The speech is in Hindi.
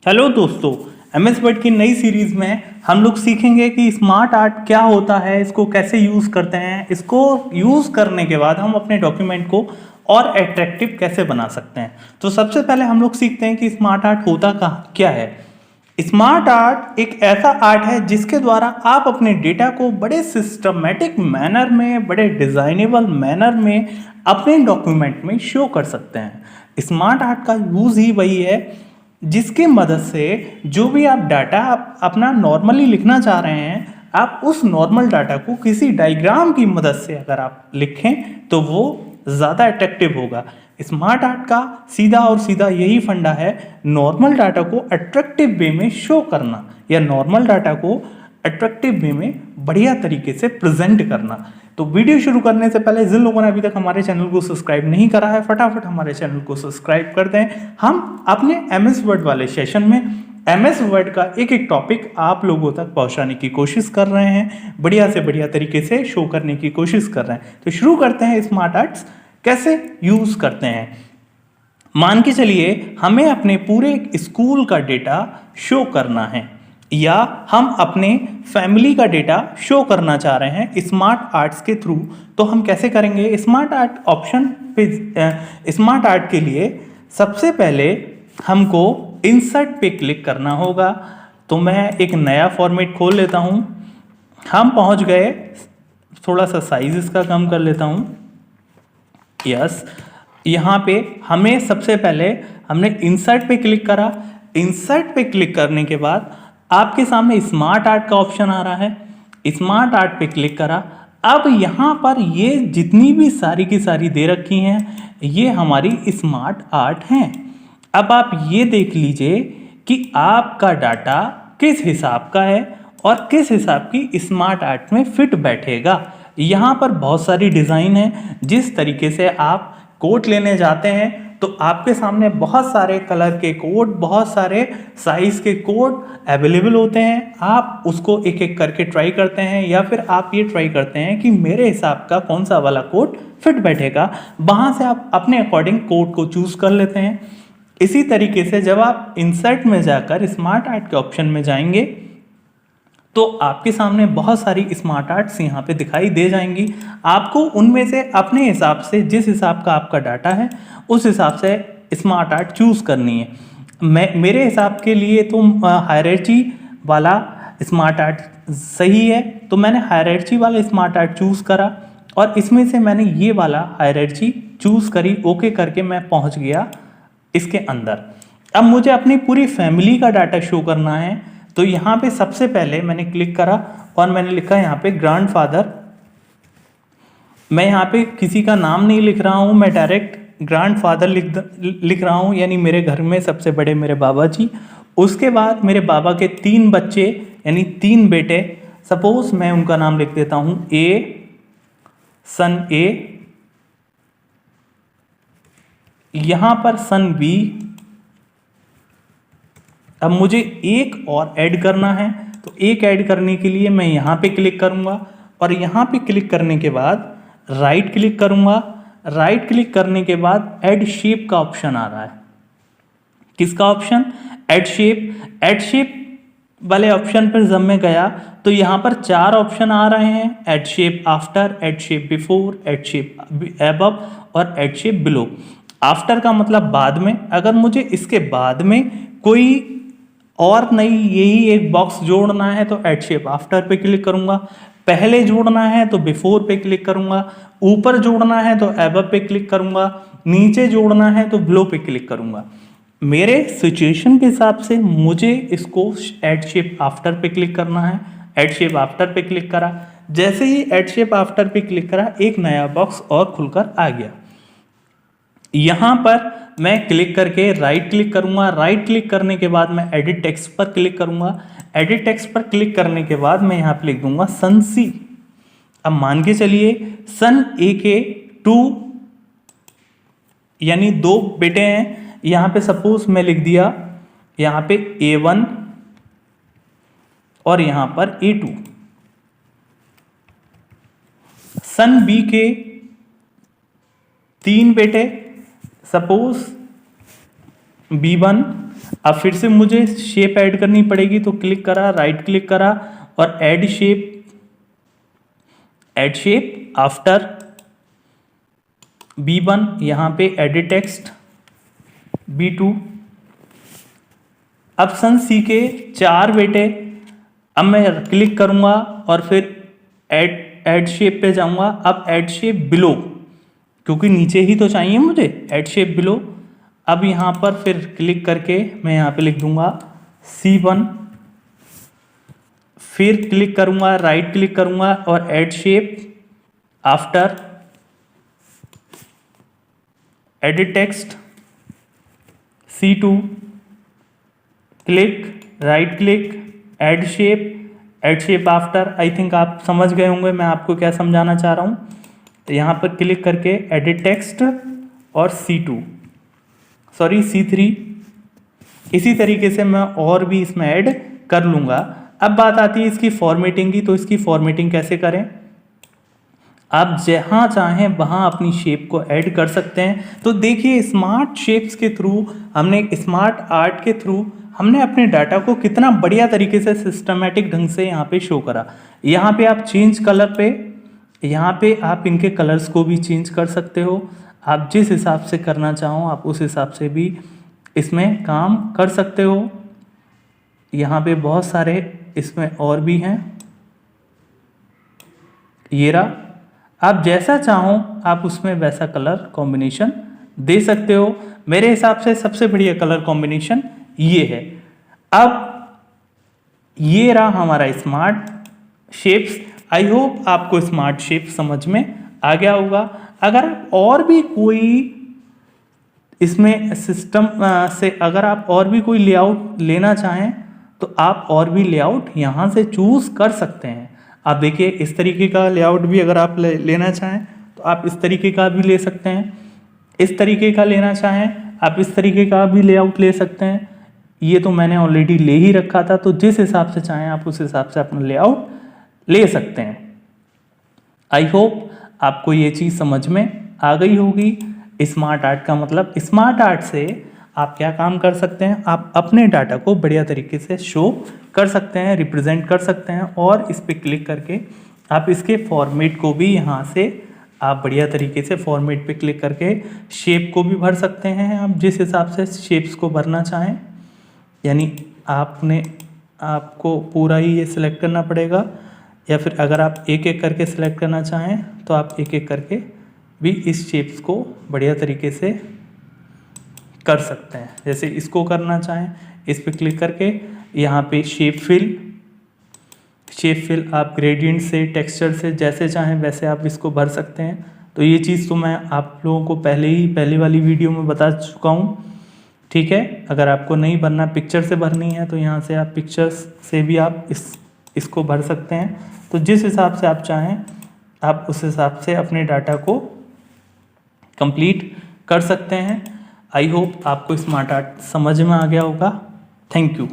हेलो दोस्तों, एमएस वर्ड की नई सीरीज में हम लोग सीखेंगे कि स्मार्ट आर्ट क्या होता है, इसको कैसे यूज़ करते हैं, इसको यूज़ करने के बाद हम अपने डॉक्यूमेंट को और अट्रैक्टिव कैसे बना सकते हैं। तो सबसे पहले हम लोग सीखते हैं कि स्मार्ट आर्ट होता क्या है। स्मार्ट आर्ट एक ऐसा आर्ट है जिसके द्वारा आप अपने डेटा को बड़े सिस्टमेटिक मैनर में, बड़े डिजाइनेबल मैनर में अपने डॉक्यूमेंट में शो कर सकते हैं। स्मार्ट आर्ट का यूज़ ही वही है जिसकी मदद से जो भी आप डाटा आप अपना नॉर्मली लिखना चाह रहे हैं, आप उस नॉर्मल डाटा को किसी डायग्राम की मदद से अगर आप लिखें तो वो ज़्यादा अट्रैक्टिव होगा। स्मार्ट आर्ट का सीधा और सीधा यही फंडा है, नॉर्मल डाटा को अट्रैक्टिव वे में शो करना या नॉर्मल डाटा को अट्रैक्टिव वे में बढ़िया तरीके से प्रेजेंट करना। तो वीडियो शुरू करने से पहले जिन लोगों ने अभी तक हमारे चैनल को सब्सक्राइब नहीं करा है, फटाफट हमारे चैनल को सब्सक्राइब कर दें। हम अपने एमएस वर्ड वाले सेशन में एमएस वर्ड का एक एक टॉपिक आप लोगों तक पहुंचाने की कोशिश कर रहे हैं, बढ़िया से बढ़िया तरीके से शो करने की कोशिश कर रहे हैं। तो शुरू करते हैं, स्मार्ट आर्ट्स कैसे यूज करते हैं। मान के चलिए हमें अपने पूरे स्कूल का डेटा शो करना है या हम अपने फैमिली का डेटा शो करना चाह रहे हैं स्मार्ट आर्ट्स के थ्रू। तो हम कैसे करेंगे? स्मार्ट आर्ट ऑप्शन पे, स्मार्ट आर्ट के लिए सबसे पहले हमको इंसर्ट पे क्लिक करना होगा। तो मैं एक नया फॉर्मेट खोल लेता हूं। हम पहुंच गए, थोड़ा सा साइज इसका कम कर लेता हूं। यस, यहाँ पे हमें सबसे पहले हमने इंसर्ट पे क्लिक करा। इंसर्ट पे क्लिक करने के बाद आपके सामने स्मार्ट आर्ट का ऑप्शन आ रहा है। स्मार्ट आर्ट पे क्लिक करा। अब यहाँ पर ये जितनी भी सारी की सारी दे रखी हैं, ये हमारी स्मार्ट आर्ट हैं। अब आप ये देख लीजिए कि आपका डाटा किस हिसाब का है और किस हिसाब की स्मार्ट आर्ट में फिट बैठेगा। यहाँ पर बहुत सारी डिज़ाइन है। जिस तरीके से आप कोट लेने जाते हैं तो आपके सामने बहुत सारे कलर के कोट, बहुत सारे साइज के कोट अवेलेबल होते हैं। आप उसको एक एक करके ट्राई करते हैं या फिर आप ये ट्राई करते हैं कि मेरे हिसाब का कौन सा वाला कोट फिट बैठेगा। वहाँ से आप अपने अकॉर्डिंग कोट को चूज़ कर लेते हैं। इसी तरीके से जब आप इंसर्ट में जाकर स्मार्ट आर्ट के ऑप्शन में जाएंगे तो आपके सामने बहुत सारी स्मार्ट आर्ट्स यहाँ पे दिखाई दे जाएंगी। आपको उनमें से अपने हिसाब से, जिस हिसाब का आपका डाटा है उस हिसाब से स्मार्ट आर्ट चूज़ करनी है। मेरे हिसाब के लिए तो हायरार्ची वाला स्मार्ट आर्ट सही है, तो मैंने हायरार्ची वाला स्मार्ट आर्ट चूज़ करा और इसमें से मैंने ये वाला हायरार्ची चूज़ करी। ओके करके मैं पहुँच गया इसके अंदर। अब मुझे अपनी पूरी फैमिली का डाटा शो करना है, तो यहाँ पे सबसे पहले मैंने क्लिक करा और मैंने लिखा यहाँ पे ग्रैंडफादर। मैं यहाँ पे किसी का नाम नहीं लिख रहा हूँ, मैं डायरेक्ट ग्रैंडफादर लिख रहा हूँ, यानी मेरे घर में सबसे बड़े मेरे बाबा जी। उसके बाद मेरे बाबा के 3 बच्चे यानी 3 बेटे। सपोज मैं उनका नाम लिख देता हूँ ए, सन ए, यहाँ पर सन बी। अब मुझे एक और ऐड करना है, तो एक ऐड करने के लिए मैं यहाँ पे क्लिक करूँगा और यहाँ पे क्लिक करने के बाद राइट क्लिक करूँगा। राइट क्लिक करने के बाद ऐड शेप का ऑप्शन आ रहा है। किसका option? Add shape. Add shape वाले ऑप्शन पर जब मैं गया तो यहाँ पर 4 ऑप्शन आ रहे हैं: add shape after, add shape before, add shape above और ऐड शेप बिलो। आफ्टर का मतलब बाद में। अगर मुझे इसके बाद में कोई और नई यही एक बॉक्स जोड़ना है तो ऐड शेप आफ्टर पे क्लिक करूंगा। पहले जोड़ना है तो बिफोर पे क्लिक करूंगा। ऊपर जोड़ना है तो अबव पे क्लिक करूंगा। नीचे जोड़ना है तो बिलो पे क्लिक करूंगा। मेरे सिचुएशन के हिसाब से मुझे इसको ऐड शेप आफ्टर पे क्लिक करना है। ऐड शेप आफ्टर पे क्लिक करा। जैसे ही ऐड शेप आफ्टर पे क्लिक करा, एक नया बॉक्स और खुलकर आ गया। यहाँ पर मैं क्लिक करके राइट क्लिक करूंगा। राइट क्लिक करने के बाद मैं एडिट टेक्स्ट पर क्लिक करूंगा। एडिट टेक्स्ट पर क्लिक करने के बाद मैं यहाँ पे लिख दूंगा सन सी। अब मान के चलिए सन ए के 2 यानी 2 बेटे हैं। यहाँ पे सपोज मैं लिख दिया यहाँ पे A1 और यहाँ पर A2। सन बी के 3 बेटे, सपोज B1 अब फिर से मुझे शेप ऐड करनी पड़ेगी, तो क्लिक करा, राइट क्लिक करा और ऐड शेप आफ्टर B1, यहाँ पे edit text B2, option C के 4 बेटे। अब मैं क्लिक करूँगा और फिर ऐड शेप पे जाऊँगा। अब ऐड शेप बिलो, क्योंकि नीचे ही तो चाहिए मुझे, ऐड शेप बिलो। अब यहाँ पर फिर क्लिक करके मैं यहाँ पे लिख दूँगा C1, फिर क्लिक करूँगा, राइट क्लिक करूँगा और add shape after edit text C2, click, right click, add shape after. I think आप समझ गए होंगे मैं आपको क्या समझाना चाह रहा हूँ। तो यहाँ पर क्लिक करके एडिट टेक्स्ट और C3। इसी तरीके से मैं और भी इसमें ऐड कर लूँगा। अब बात आती है इसकी फॉर्मेटिंग की, तो इसकी फॉर्मेटिंग कैसे करें। आप जहाँ चाहें वहाँ अपनी शेप को ऐड कर सकते हैं। तो देखिए स्मार्ट शेप्स के थ्रू हमने, स्मार्ट आर्ट के थ्रू हमने अपने डाटा को कितना बढ़िया तरीके से सिस्टमेटिक ढंग से यहाँ पे शो करा। यहाँ पे आप चेंज कलर पे, यहाँ पे आप इनके कलर्स को भी चेंज कर सकते हो। आप जिस हिसाब से करना चाहो आप उस हिसाब से भी इसमें काम कर सकते हो। यहाँ पे बहुत सारे इसमें और भी हैं, ये रहा। आप जैसा चाहो आप उसमें वैसा कलर कॉम्बिनेशन दे सकते हो। मेरे हिसाब से सबसे बढ़िया कलर कॉम्बिनेशन ये है। अब ये रहा हमारा स्मार्ट शेप्स। आई होप आपको स्मार्ट शेप समझ में आ गया होगा। अगर और भी कोई इसमें सिस्टम से अगर आप और भी कोई लेआउट लेना चाहें तो आप और भी लेआउट यहाँ से चूज कर सकते हैं। आप देखिए इस तरीके का लेआउट भी अगर आप लेना चाहें तो आप इस तरीके का भी ले सकते हैं। इस तरीके का लेना चाहें आप इस तरीके का भी लेआउट ले सकते हैं। ये तो मैंने ऑलरेडी ले ही रखा था, तो जिस हिसाब से चाहें आप उस हिसाब से अपना लेआउट ले सकते हैं। आई होप आपको ये चीज़ समझ में आ गई होगी। स्मार्ट आर्ट का मतलब, स्मार्ट आर्ट से आप क्या काम कर सकते हैं, आप अपने डाटा को बढ़िया तरीके से शो कर सकते हैं, रिप्रेजेंट कर सकते हैं। और इस पर क्लिक करके आप इसके फॉर्मेट को भी यहाँ से आप बढ़िया तरीके से फॉर्मेट पे क्लिक करके शेप को भी भर सकते हैं। आप जिस हिसाब से शेप्स को भरना चाहें, यानी आपको पूरा ही ये सिलेक्ट करना पड़ेगा, या फिर अगर आप एक एक करके सिलेक्ट करना चाहें तो आप एक एक करके भी इस शेप्स को बढ़िया तरीके से कर सकते हैं। जैसे इसको करना चाहें, इस पर क्लिक करके यहाँ पे शेप फिल आप ग्रेडियंट से, टेक्सचर से जैसे चाहें वैसे आप इसको भर सकते हैं। तो ये चीज़ तो मैं आप लोगों को पहले वाली वीडियो में बता चुका हूँ, ठीक है। अगर आपको नहीं भरना, पिक्चर से भरनी है, तो यहाँ से आप पिक्चर्स से भी आप इसको भर सकते हैं। तो जिस हिसाब से आप चाहें आप उस हिसाब से अपने डाटा को कंप्लीट कर सकते हैं। आई होप आपको स्मार्ट आर्ट समझ में आ गया होगा। Thank you.